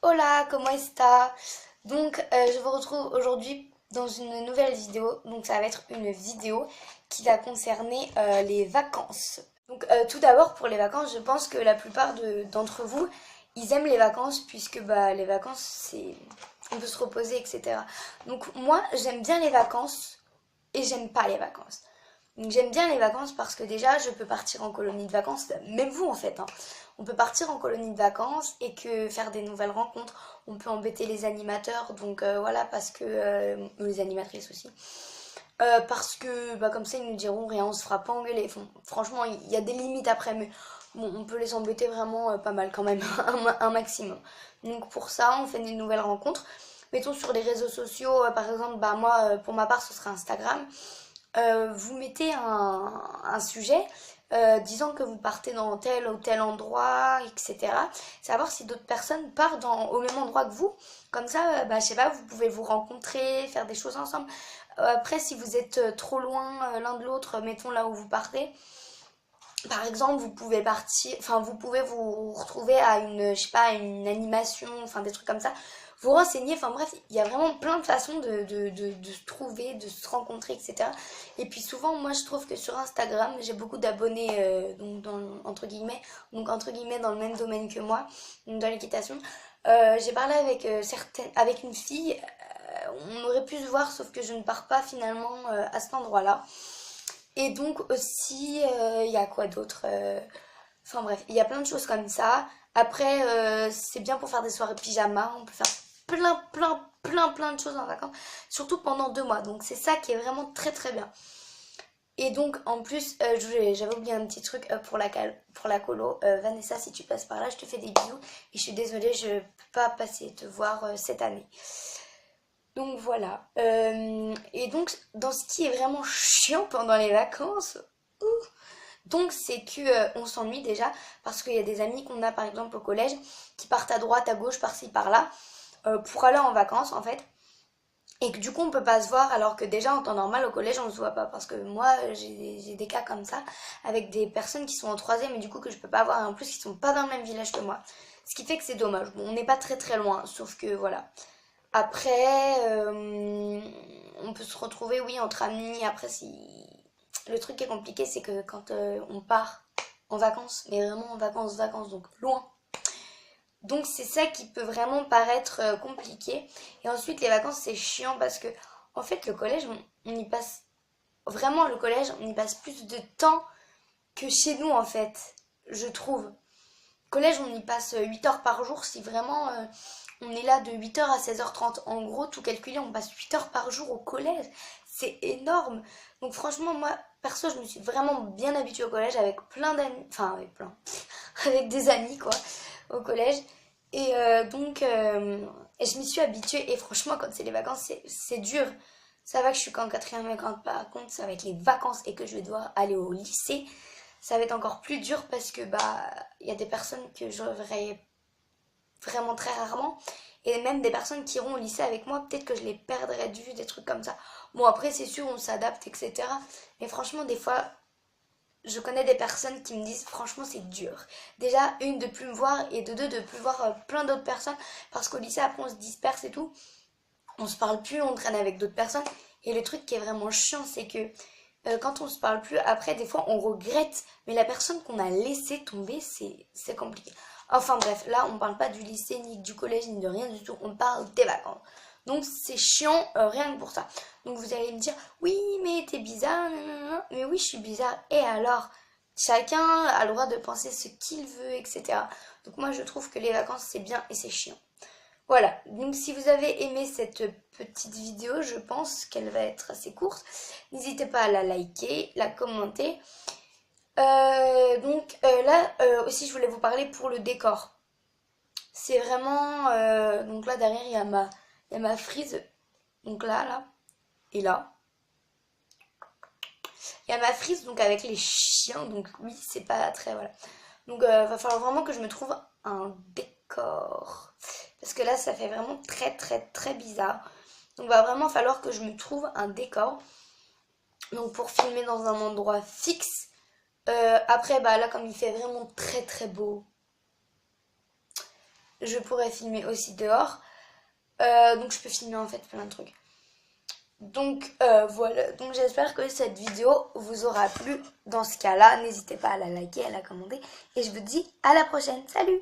Hola, comment est-ce? Donc, je vous retrouve aujourd'hui dans une nouvelle vidéo. Donc, ça va être une vidéo qui va concerner les vacances. Donc, tout d'abord, pour les vacances, je pense que la plupart d'entre vous, ils aiment les vacances puisque bah, les vacances, on peut se reposer, etc. Donc, moi, j'aime bien les vacances et j'aime pas les vacances. Donc j'aime bien les vacances parce que déjà je peux partir en colonie de vacances, même vous en fait, hein. On peut partir en colonie de vacances et que faire des nouvelles rencontres, on peut embêter les animateurs, donc voilà, parce que les animatrices aussi. Parce que bah, comme ça ils nous diront rien, on se fera pas engueuler. Franchement, il y a des limites après, mais bon, on peut les embêter vraiment pas mal quand même, un maximum. Donc pour ça, on fait des nouvelles rencontres. Mettons sur les réseaux sociaux, par exemple, bah moi, pour ma part, ce sera Instagram. Vous mettez un sujet disant que vous partez dans tel ou tel endroit, etc. Savoir si d'autres personnes partent au même endroit que vous. Comme ça, bah, je sais pas, vous pouvez vous rencontrer, faire des choses ensemble. Après, si vous êtes trop loin l'un de l'autre, mettons là où vous partez, par exemple, vous pouvez partir, enfin, vous pouvez vous retrouver à une, je sais pas, une animation, enfin, des trucs comme ça. Vous renseigner, enfin bref, il y a vraiment plein de façons de se trouver, de se rencontrer, etc. Et puis souvent, moi, je trouve que sur Instagram, j'ai beaucoup d'abonnés, donc donc entre guillemets dans le même domaine que moi, donc dans l'équitation. J'ai parlé avec avec une fille, on aurait pu se voir, sauf que je ne pars pas finalement à cet endroit-là. Et donc aussi, il y a quoi d'autre? Enfin bref, il y a plein de choses comme ça. Après, c'est bien pour faire des soirées pyjama. On peut faire plein de choses en vacances. Surtout pendant 2 mois. Donc c'est ça qui est vraiment très très bien. Et donc en plus, j'avais oublié un petit truc pour la colo. Vanessa, si tu passes par là, je te fais des bisous. Et je suis désolée, je peux pas passer te voir cette année. Donc voilà. Et donc, dans ce qui est vraiment chiant pendant les vacances, donc c'est que on s'ennuie déjà parce qu'il y a des amis qu'on a par exemple au collège qui partent à droite, à gauche, par-ci, par-là pour aller en vacances en fait. Et que du coup on peut pas se voir alors que déjà en temps normal au collège on se voit pas parce que moi j'ai des cas comme ça avec des personnes qui sont en troisième et du coup que je peux pas voir et en plus qui sont pas dans le même village que moi. Ce qui fait que c'est dommage. Bon, on n'est pas très très loin sauf que voilà. Après, on peut se retrouver, oui, entre amis. Après, si le truc qui est compliqué, c'est que quand on part en vacances, mais vraiment en vacances, vacances, donc loin. Donc c'est ça qui peut vraiment paraître compliqué. Et ensuite, les vacances, c'est chiant parce que, en fait, le collège, on y passe vraiment le collège, on y passe plus de temps que chez nous, en fait, je trouve. Collège, on y passe 8 heures par jour si vraiment on est là de 8 heures à 16h30. En gros, tout calculé, on passe 8 heures par jour au collège. C'est énorme. Donc franchement, moi, perso, je me suis vraiment bien habituée au collège avec plein d'amis. Enfin, avec plein. Avec des amis, quoi, au collège. Et et je m'y suis habituée. Et franchement, quand c'est les vacances, c'est dur. Ça va que je suis qu'en quatrième, mais quand par contre, ça va être les vacances et que je vais devoir aller au lycée, ça va être encore plus dur parce que bah il y a des personnes que je reverrai vraiment très rarement et même des personnes qui iront au lycée avec moi, peut-être que je les perdrai de vue, des trucs comme ça. Bon après c'est sûr on s'adapte etc. Mais franchement des fois je connais des personnes qui me disent franchement c'est dur. Déjà une de plus me voir et de deux de plus voir plein d'autres personnes parce qu'au lycée après on se disperse et tout. On se parle plus, on traîne avec d'autres personnes et le truc qui est vraiment chiant c'est que quand on se parle plus, après, des fois, on regrette. Mais la personne qu'on a laissé tomber, c'est compliqué. Enfin bref, là, on parle pas du lycée, ni du collège, ni de rien du tout. On parle des vacances. Donc c'est chiant, rien que pour ça. Donc vous allez me dire, oui, mais t'es bizarre, nanana. Mais oui, je suis bizarre. Et alors, chacun a le droit de penser ce qu'il veut, etc. Donc moi, je trouve que les vacances, c'est bien et c'est chiant. Voilà, donc si vous avez aimé cette petite vidéo, je pense qu'elle va être assez courte. N'hésitez pas à la liker, la commenter. Là aussi, je voulais vous parler pour le décor. C'est vraiment... donc là, derrière, il y a ma frise. Donc là, et là. Il y a ma frise, donc avec les chiens. Donc oui, c'est pas très... Voilà. Donc va falloir vraiment que je me trouve un décor. Parce que là, ça fait vraiment très très très bizarre. Donc va vraiment falloir que je me trouve un décor. Donc pour filmer dans un endroit fixe. Après, bah là, comme il fait vraiment très très beau, je pourrais filmer aussi dehors. Donc je peux filmer en fait plein de trucs. Donc voilà, donc j'espère que cette vidéo vous aura plu. Dans ce cas-là, n'hésitez pas à la liker, à la commenter. Et je vous dis à la prochaine. Salut!